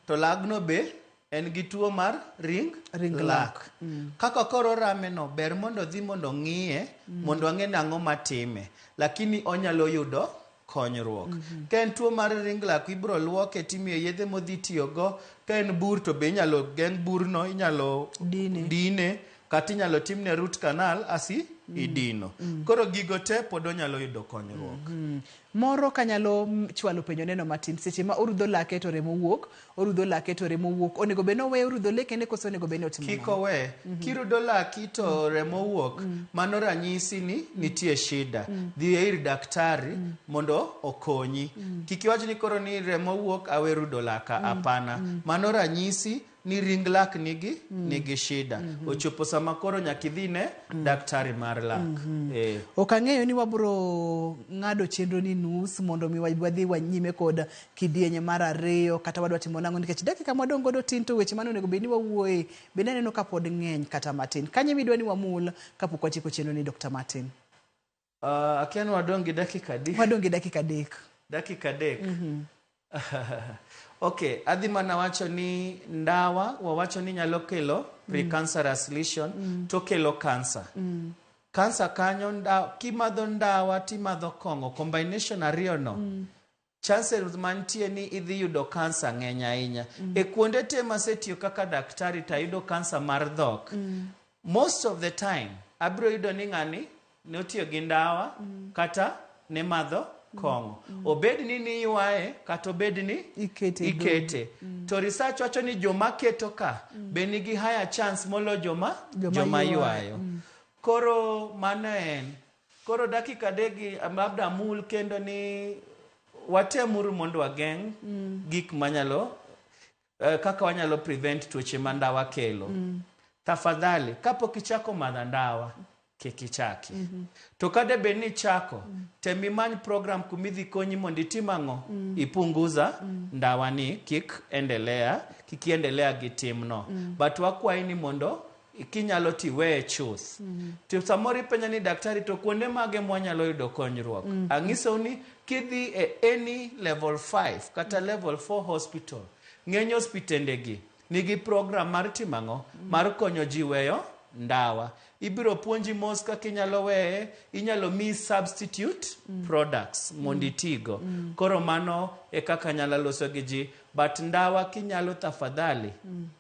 to lagno be en gi tuo mar ring lak. Kaka koro rame no ber mondo dhi mondo ng'iye mondo ang'e nang'o matime. Lakini onyalo yudo konyruok. Ka en tuo mar ring lak ibro luoke timiye yedhe modhi tiyogo. Ka en bur to be inyalo geng' burno, inyalo dine kata inyalo timne root canal idino. Koro gigo te pod onyalo yudo konyruok. Moro kanyalo chwalo penjo neno matin. Seche ma orudho lake to remo wuok, onego bed no we orudho leke ne koso onego bed ni otimo. Kik owe. Kirudo laki to remo wuok, mano ranyisi ni nitie shida. Dhi ir daktari mondo okonyi. Kik iwach ni koro ni remo wuok awe rudo laka, apana. Mano ranyisi ni ring lak nigi shida. Ochopo sama koro nyaka idhine daktari mar lak. Ok ang'eyo ni wabro ng'ado chenro ni nus mondo mi wadhi wanyime kod kidienye mar ariyo kata wadwa timo nang'o nikech dakika mwadong' godo tin to weche mane onego bed ni wawuoye bende aneno ka pod ng'eny kata matin. Kanye midwa ni wamul kapok watieko chenro ni Dr. Martin? Akia ni wadong' gi dakika adek. Wadong' gi dakika adek. Dakika adek. Okay, adhi mana wacho ni ndawa wawacho ni nyalo kelo precancerous lesion to kelo cancer. Cancer kanyo kimadho ndawa timadho kong'o, combination ariyo no. Chances mantie ni idhi yudo cancer ng'eny ahinya. E kuonde te masetiyo kaka daktari tayudo cancer mar dhok. Most of the time abro yudo ni ng'ani ne otiyo gi ndawa kata ne madho kong'o. Obed ni ywaye kata obed ni ikete. To research wacho ni joma keto ka be nigi higher chance molo joma ywayo. Koro mano en. Koro dakika degi labda mul kendo ni watemuru mondo wageng' gik manyalo kaka wanyalo prevent tuoche ma ndawa kelo. Tafadhali kapok ichako madho ndawa kik ichaki. To kade be ni chako temi many program kumidhi konyi mondo itim ang'o ipunguza ndawa ni kik endelea gi timno. But wakwayi ni mondo kinyalo tiweye chuth. To samoro ipenja ni daktari to kuonde mage mwanyalo yudo konyruok. Ang'iso ni kidhi any level 5 kata level 4 hospital, ng'eny hospitende gi nigi program mar timang'o mar konyo ji weyo ndawa. Ibiro puonji mos kaka inyalo weye, inyalo mi substitute products mondo itigo. Koro mano e kaka nyalo loso gi ji. But ndawa kinyalo tafadhali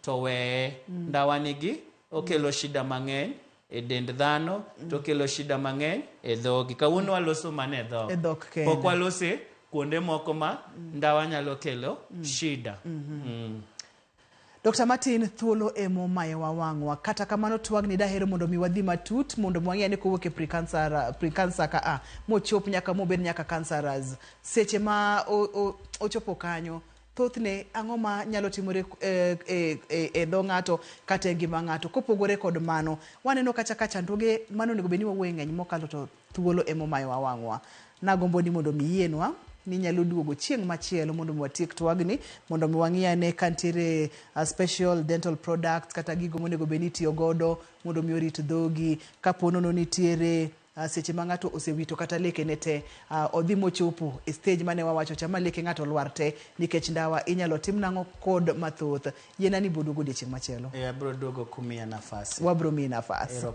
to weye. Ndawa nigi okelo shida mang'eny e dend dhano, to kelo shida mang'eny e dhogi. Kawuono waloso mana e dhok. Pok walose kuonde moko ma ndawa nyalo kelo shida. Dr. Martin, thuolo emo mayewa wang'wa. Kata kamano twagni dahero mondo mi wadhi matut mondo mwang'e ni kowuok e precancer ka mochop nyaka mobed nyaka cancerous. Seche ma ochopo kanyo thothne ang'o ma nyalo timore e dho ng'ato kata e ngima ng'ato. Kopogore kod mano, waneno kacha chandruoge mano onego bed ni wawuoye ng'eny mokalo to thuolo emo mayewa wang'wa. Nagombo ni mondo mi yienwa ni nyalo duogo chieng' machielo mondo mi watiek twagni mondo mi wang'e ane kantiere special dental products kata gigo monego bed ni tiyo godo mondo mi orit dhogi. Kaponono nitiere seche ma ng'ato osewito kata leke ne te odhi mochopo e stage mane wawacho chama leke ng'ato lwar te nikech ndawa inyalo tim nang'o kod mathoth. Yiena ni boduogo odiochieng' machielo. Abro duogo kumiya nafasi. Wabro miyi nafasi.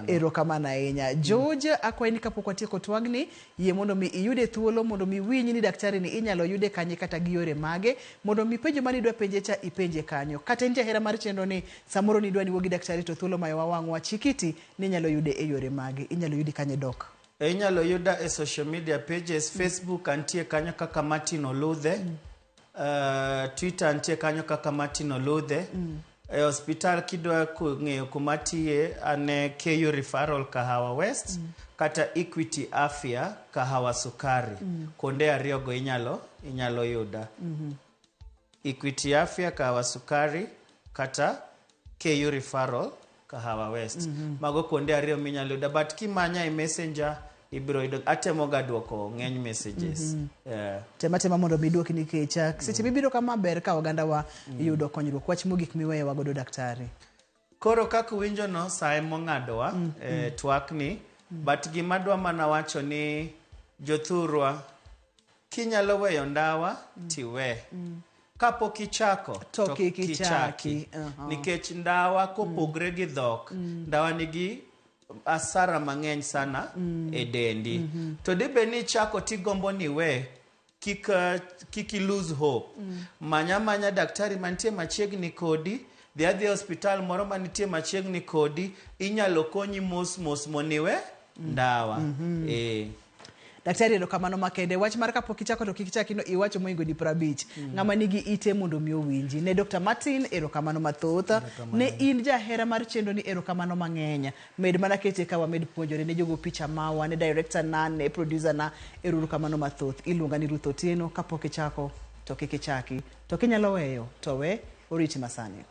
Erokamano ahinya. George, akwayi ni kapok watieko twagni yie mondo mi iyude thuolo mondo mi winyi ni daktari ni inyalo yude kanye kata gi yore mage mondo mi penjo mani dwa penje cha ipenje kanyo. Kata nitie hera mar chenro ni samoro ni dwa ni wuo gi daktari to thuolo mayewa wang'wa chikiti ni inyalo yude e yore mage. Inyalo yudi kanye Dok? Inyalo yuda e social media pages. Facebook antie kanyo kaka Martin Oludhe. Twitter antie kanyo kaka Martin Oludhe. E hospital kidwa ng'eyo kumatiye ane KU Referral Kahawa West kata Equity Afya Kahawa Sukari. Konde ariyogo inyalo yuda. Equity Afya Kahawa Sukari kata KU Referral Kahawa West. Mago konde ariyo minyalo yuda. But kimanya e messenger ibiro yudo atemo ga duoko ng'eny messages. Tema mondo miduoki nikech seche mibiro kama ber ka oganda wa yudo konyruok. Wach mogik miweyo wagodo daktari. Koro kaka winjo no sae mong'adowa twak ni, but gima dwa mana wacho ni jothurwa kinyalo weyo ndawa tiwe. Kapok ichako to kichaki. Nikech ndawa kopogre gi dhok, ndawa nigi asara mang'eny sana e dendi. To dibe ni chako tigombo ni we kiki lose hope. Manya daktari mantie machiegni kodi, the hospital moro manitie machiegni kodi, inyalo konyi mos moniwe ndawa. Daktari erokamano makende. Wach mar kapok ichako to kikichaki no iwacho moingo di 50. Ng'ama nigi ite mondo mi owinji. Ne Dr. Martin erokamano mathoth. Ne in jahera mar chendo ni erokamano mang'enya. Med mana kete ka wamed puonjore ne jogo picha mawa, ne director na, ne producer na, erokamano mathoth. Iluonga ni Ruth Otieno. Kapok ichako to kikichaki to kinyalo weyo to we oriti masani.